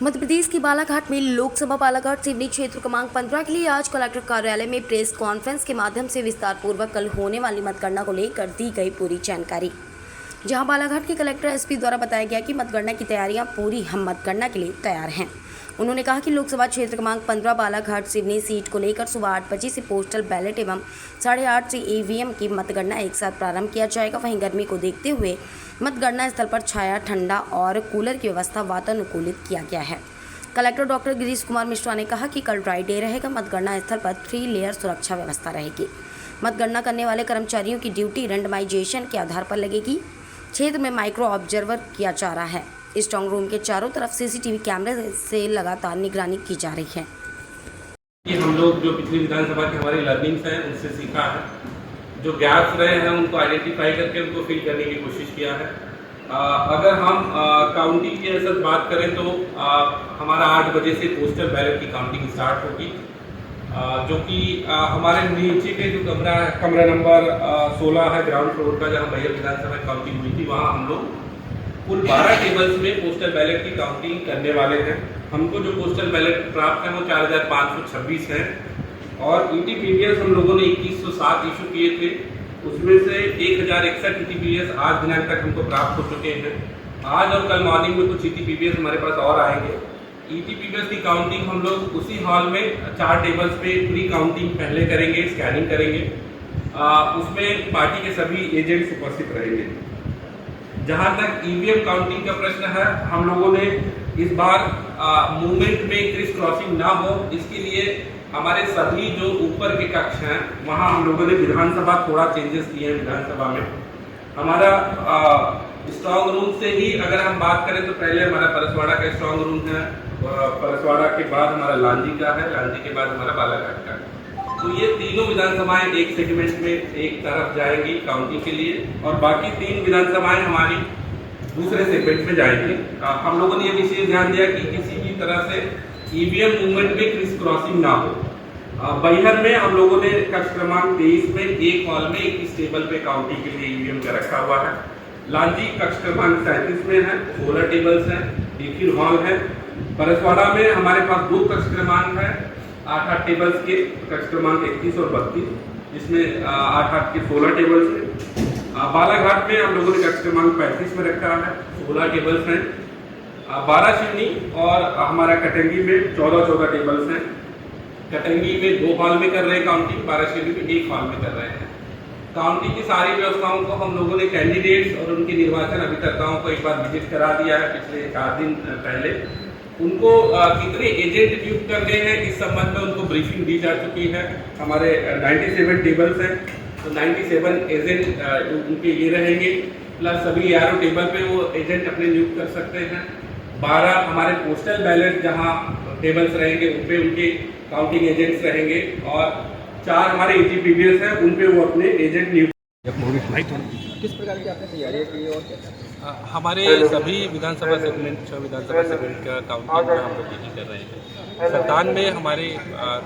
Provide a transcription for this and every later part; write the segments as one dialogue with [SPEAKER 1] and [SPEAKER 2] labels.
[SPEAKER 1] मध्य प्रदेश के बालाघाट में लोकसभा बालाघाट सिवनी क्षेत्र क्रमांक 15 के लिए आज कलेक्टर कार्यालय में प्रेस कॉन्फ्रेंस के माध्यम से विस्तार पूर्वक कल होने वाली मतगणना को लेकर दी गई पूरी जानकारी। जहां बालाघाट के कलेक्टर एसपी द्वारा बताया गया कि मतगणना की तैयारियां पूरी, हम मतगणना के लिए तैयार हैं। उन्होंने कहा कि लोकसभा क्षेत्र क्रमांक 15 बालाघाट सिवनी सीट को लेकर सुबह 8 बजे से पोस्टल बैलेट एवं 8:30 से ईवीएम की मतगणना एक साथ प्रारंभ किया जाएगा। वहीं गर्मी को देखते हुए मतगणना स्थल पर छाया, ठंडा और कूलर की व्यवस्था वातानुकूलित किया गया है। कलेक्टर डॉक्टर गिरीश कुमार मिश्रा ने कहा कि कल ड्राई डे रहेगा। मतगणना स्थल पर 3 लेयर सुरक्षा व्यवस्था रहेगी। मतगणना करने वाले कर्मचारियों की ड्यूटी रेंडमाइजेशन के आधार पर लगेगी। क्षेत्र में माइक्रो ऑब्जर्वर किया जा रहा है। स्ट्रांग रूम के चारों तरफ सीसीटीवी कैमरे से लगातार निगरानी की जा रही है।
[SPEAKER 2] कि हम लोग जो पिछली विधानसभा के हमारे लर्निंग्स हैं उनसे सीखा है, जो गैप्स रहे हैं उनको आइडेंटिफाई करके उनको फिल करने की कोशिश किया है। अगर हम काउंटिंग की असल बात करें तो हमारा 8 बजे से पोस्टल बैलेट की काउंटिंग स्टार्ट होगी, जो कि हमारे नीचे के जो कमरा नंबर 16 है, ग्राउंड फ्लोर का, जहाँ भैया विधानसभा काउंटिंग हुई थी, वहाँ हम लोग कुल 12 टेबल्स में पोस्टल बैलेट की काउंटिंग करने वाले हैं। हमको जो पोस्टल बैलेट प्राप्त है वो 4526 है और ईटीपीबीएस हम लोगों ने 2107 इशू किए थे। उसमें से 1061 ईटीपीबीएस आज दिनांक तक हमको प्राप्त हो चुके हैं। आज और कल मॉर्निंग में कुछ ईटीपीबीएस हमारे पास और आएंगे। ईटीपीबीएस की काउंटिंग हम लोग उसी हॉल में 4 टेबल्स पे प्री काउंटिंग पहले करेंगे, स्कैनिंग करेंगे। उसमें पार्टी के सभी एजेंट्स उपस्थित रहेंगे। जहां तक ईवीएम काउंटिंग का प्रश्न है, हम लोगों ने इस बार मूवमेंट में क्रिस क्रॉसिंग ना हो, इसके लिए हमारे सभी जो ऊपर के कक्ष हैं वहां हम लोगों ने विधानसभा थोड़ा चेंजेस किए हैं। विधानसभा में हमारा स्ट्रांग रूम से ही अगर हम बात करें तो पहले हमारा परसवाड़ा का स्ट्रांग रूम है, परसवाड़ा के बाद हमारा लांजी का है, लांजी के बाद हमारा बालाघाट का है। तो ये तीनों विधानसभाएं एक सेगमेंट में एक तरफ जाएंगी काउंटिंग के लिए और बाकी 3 विधानसभाएं हमारी दूसरे सेगमेंट में जाएंगी। हम लोगों ने ये विशेष ध्यान दिया कि किसी भी तरह से ईवीएम मूवमेंट में क्रिस क्रॉसिंग ना हो। बैहर में हम लोगों ने कक्ष क्रमांक 23 में एक हॉल में 21 टेबल पे काउंटिंग के लिए ईवीएम का रखा हुआ है। लांजी कक्ष क्रमांक 37 में है, 16 टेबल्स हैं, एक ही हॉल है। परसवाड़ा में हमारे पास 2 कक्ष क्रमांक है, 8 टेबल्स के, कक्ष क्रमांक 31 और 32, जिसमें 8 के 16 टेबल्स हैं। बालाघाट में हम लोगों ने कक्ष क्रमांक 35 में रखा है, 16 टेबल्स हैं। 12 शिवनी और हमारा कटंगी में 14 टेबल्स हैं। कटंगी में 2 हॉल में कर रहे हैं काउंटिंग, 12 शिवनी में 1 हॉल में कर रहे हैं। काउंटिंग की सारी व्यवस्थाओं को हम लोगों ने कैंडिडेट्स और उनके निर्वाचन अभिकर्ताओं को एक बार विजिट करा दिया है पिछले 4 दिन पहले। उनको कितने एजेंट नियुक्त करने हैं इस संबंध में उनको ब्रीफिंग दी जा चुकी है। हमारे 97 टेबल्स हैं, तो 97 एजेंट उनके ये रहेंगे, प्लस सभी 11 टेबल पे वो एजेंट अपने नियुक्त कर सकते हैं। 12 हमारे पोस्टल बैलेट जहां टेबल्स रहेंगे उन पे उनके काउंटिंग एजेंट्स रहेंगे और 4 हमारे ईटीपीबीएस हैं, उन पे वो अपने एजेंट नियुक्त।
[SPEAKER 3] किस प्रकार की आपने तैयारियां की और क्या?
[SPEAKER 2] हमारे सभी विधानसभा सेगमेंट, 6 विधानसभा सेगमेंट का काउंटिंग हम लोग यही कर रहे हैं। 57 में हमारे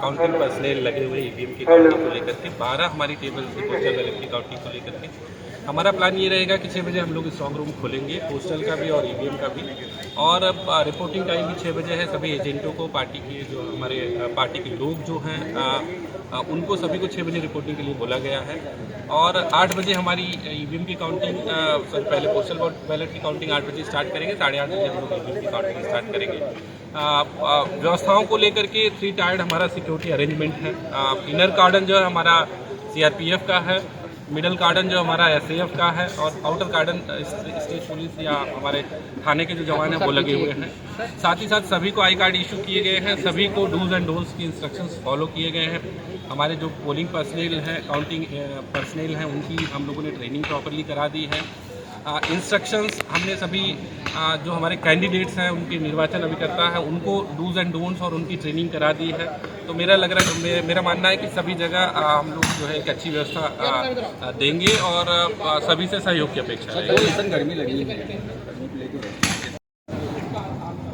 [SPEAKER 2] काउंटिंग पर्सनल लगे हुए ईवीएम की काउंटिंग को लेकर के, 12 हमारी टेबल से पोस्टल बैलेट की काउंटिंग को लेकर के हमारा प्लान ये रहेगा कि 6 बजे हम लोग स्ट्रांग रूम खोलेंगे, पोस्टल का भी और ईवीएम का भी। और रिपोर्टिंग टाइम भी 6 बजे है। सभी एजेंटों को, पार्टी के जो हमारे पार्टी के लोग जो हैं उनको सभी को 6 बजे रिपोर्टिंग के लिए बोला गया है। और 8 बजे हमारी ईवीएम की काउंटिंग, पहले पोस्टल बैलेट की काउंटिंग 8 बजे स्टार्ट करेंगे, 8:30 बजे हम लोग ईवीएम की काउंटिंग स्टार्ट करेंगे। व्यवस्थाओं को लेकर के 3 टायर्ड हमारा सिक्योरिटी अरेंजमेंट है। इनर कार्डन जो है हमारा सीआरपीएफ का है, मिडल कार्डन जो हमारा एसएएफ का है और आउटर कार्डन स्टेट पुलिस या हमारे थाने के जो जवान हैं वो लगे हुए हैं। साथ ही साथ सभी को आई कार्ड इशू किए गए हैं, सभी को डूज एंड डोंट्स की इंस्ट्रक्शंस फॉलो किए गए हैं। हमारे जो पोलिंग पर्सनल हैं, काउंटिंग पर्सनल हैं, उनकी हम लोगों ने ट्रेनिंग प्रॉपरली करा दी है। इंस्ट्रक्शंस हमने सभी जो हमारे कैंडिडेट्स हैं, उनके निर्वाचन अभिकर्ता हैं, उनको डूज एंड डोंट्स और उनकी ट्रेनिंग करा दी है। तो मेरा मानना है कि सभी जगह हम लोग जो है एक अच्छी व्यवस्था देंगे और सभी से सहयोग की अपेक्षा है।
[SPEAKER 3] गर्मी लगी है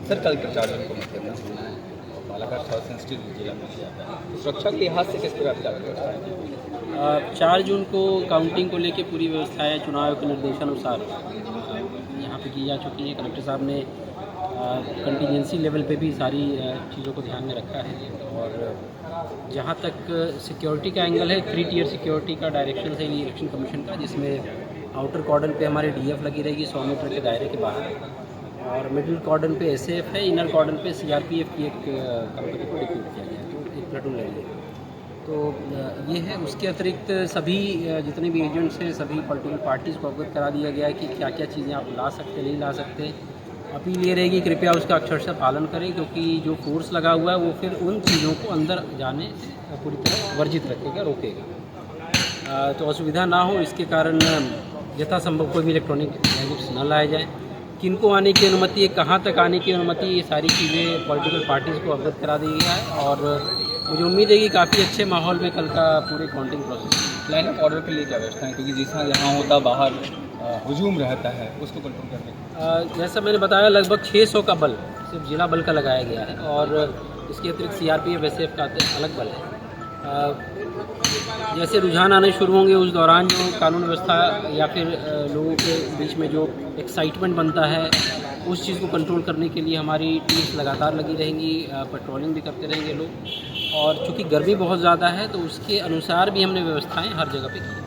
[SPEAKER 3] सर, कल प्रचार को मतगणना है, बालाघाट साउथ सेंसिटिव जिला में जाता है, तो सुरक्षा के लिहाज से किस प्रकार की व्यवस्था है?
[SPEAKER 4] 4 जून को काउंटिंग को लेकर पूरी व्यवस्थाएं चुनाव के निर्देशानुसार यहाँ पे की जा चुकी हैं। कलेक्टर साहब ने कंटीजेंसी लेवल पे भी सारी चीज़ों को ध्यान में रखा है। और जहाँ तक सिक्योरिटी का एंगल है, 3 टियर सिक्योरिटी का डायरेक्शन है इलेक्शन कमीशन का, जिसमें आउटर कॉर्डन पे हमारे डीएफ लगी रहेगी 100 मीटर के दायरे के बाहर, और मिडिल कॉर्डन पे एसएएफ है, इनर कॉर्डन पे सीआरपीएफ की एक कंपनी को डिप्यूट किया गया है, तो एक प्लाटून लगेगी। तो ये है। उसके अतिरिक्त सभी जितने भी एजेंट्स हैं, सभी पॉलिटिकल पार्टीज़ को अवगत करा दिया गया है कि क्या क्या चीज़ें आप ला सकते नहीं ला सकते। अपील ये रहेगी कृपया उसका अक्षरशः पालन करें, क्योंकि जो फोर्स लगा हुआ है वो फिर उन चीज़ों को अंदर जाने पूरी तरह वर्जित रखेगा, रोकेगा। तो असुविधा ना हो, इसके कारण यथासंभव कोई भी इलेक्ट्रॉनिक गैजेट्स न लाए जाएँ। किनको आने की अनुमति है, कहाँ तक आने की अनुमति, ये सारी चीज़ें पॉलिटिकल पार्टीज़ को अवगत करा दी गया है। और मुझे उम्मीद है कि काफ़ी अच्छे माहौल में कल का पूरे counting process
[SPEAKER 3] line of order के लिए क्या व्यवस्था है, क्योंकि जैसा यहाँ होता बाहर हुजूम रहता है उसको कंट्रोल करने
[SPEAKER 4] जैसा मैंने बताया, लगभग 600 का बल सिर्फ जिला बल का लगाया गया है, और इसके अतिरिक्त सीआरपीएफ एसएएफ का अलग बल है। जैसे रुझान आने शुरू होंगे उस दौरान जो कानून व्यवस्था या फिर लोगों के बीच में जो एक्साइटमेंट बनता है, उस चीज़ को कंट्रोल करने के लिए हमारी टीम्स लगातार लगी रहेंगी, पेट्रोलिंग भी करते रहेंगे लोग। और चूँकि गर्मी बहुत ज़्यादा है, तो उसके अनुसार भी हमने व्यवस्थाएं हर जगह पे की।